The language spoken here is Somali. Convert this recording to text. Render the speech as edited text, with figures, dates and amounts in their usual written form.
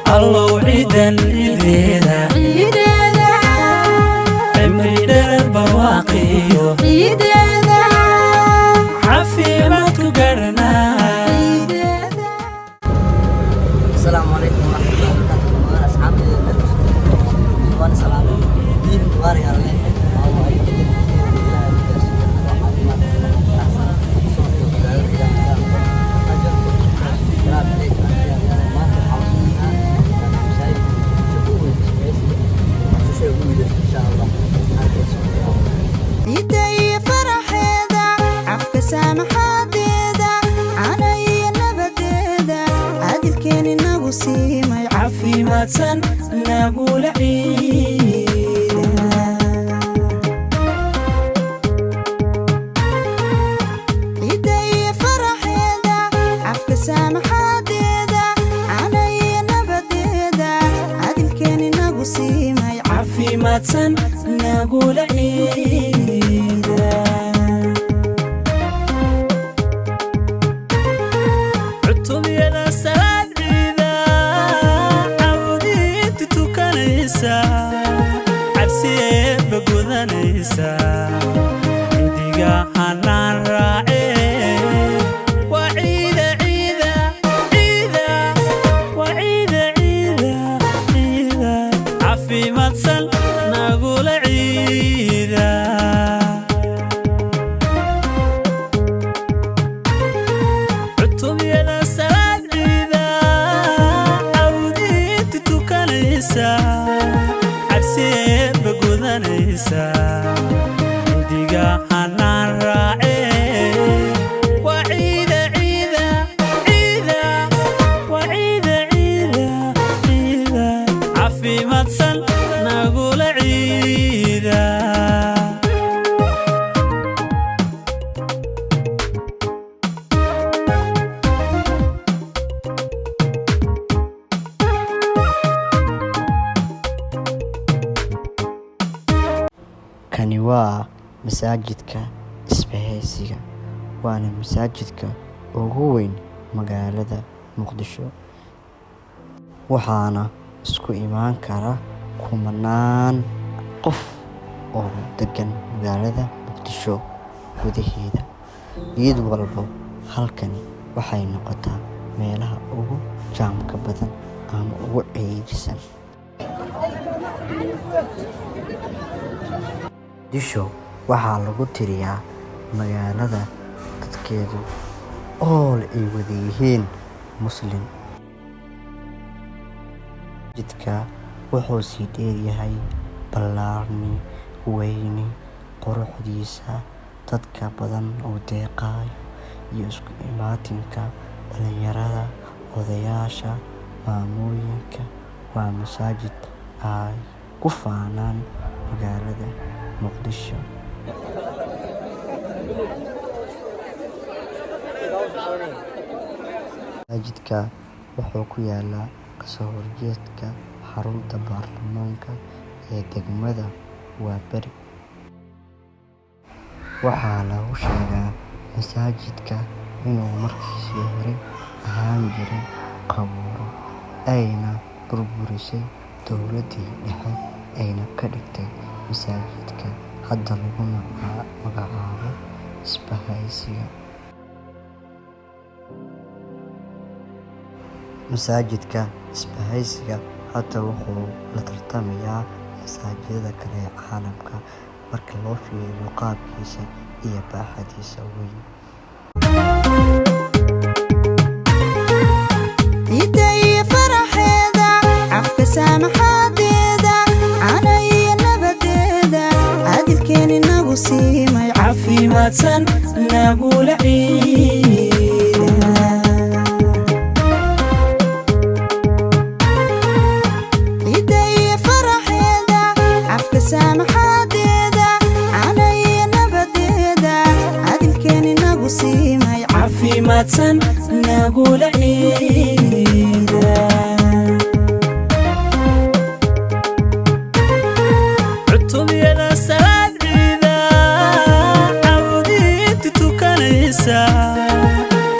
الله عيدا عيدا عمري درب برواقيو عافية ما تقرنا. السلام عليكم ورحمة الله وبركاته. أصحابي وأنا سلام دين واري على يدي فرحيدا عفك سامحاديدا عناي نبديدا عادل كان نغسي ما عافي ما تسن نقول عيدا يدي فرحيدا عفك سامحاديدا عناي نبديدا عادل كان نغسي ما عافي ما تسن نقول عيدا عطم يا سلام عيدا عودي تتوكنيسا عبسي بقودنيسا عندي حنان راعي وعيدا عيدا عيدا وعيدا عيدا عيدا عافي ما تسن نقول عيدا عطم يا سلام عيدا عودي تتوكنيسا عبسي بقودنيسا عندي حنان راعي وعيدا عيدا عيدا وعيدا عيدا عيدا عافي ما تسن نقول عيدا. kani waa masaajidka isbahaysiga waana masaajidka ugu weyn magaalada Muqdisho waxaana isku imaan kara kumanaan qof oo degan magaalada Muqdisho gudaheeda iyad walba halkani waxay noqotaa meelaha ugu jaamka badan ama ugu ciidisan. Muqdisho waxaa lagu tiriyaa magaalada dadkeedu oo ay wada yihiin muslim. Jidka wuxuu sii dheer yahay ballaarni weyni quruxdiisa dadka badan oo deeqayo iyo isku imaatinka dhalinyarada odayaasha maamooyinka waa masaajid ay ku faanaan magaalada Muqdisho. Masaajidka wuxuu ku yaalaa kasoo horjeedka xarunta baarlamaanka ee degmada Waaberi. Waxaa lagu sheegaa masaajidka inuu markiisii hore ahaan jiray qabuuro ayna burburisay dowladii dhexe ayna ka dhigtay masaajidka hadda lagu magacaabo isbahaysiga. Masaajidka isbahaysiga hadda wuxuu la tartamayaa masaajidada kale ee caalamka marka loo fiiriyo qaabkiisa iyo baaxadiisa weyn. يدي فرحيدا عفك سامحاديدا عناي نبديدا عادل كان نغسي ما عافي ما تسن نقول عيدا يدي فرحيدا عفك سامحاديدا عناي نبديدا عادل كان نغسي ما عافي ما تسن نقول عيدا عطم يا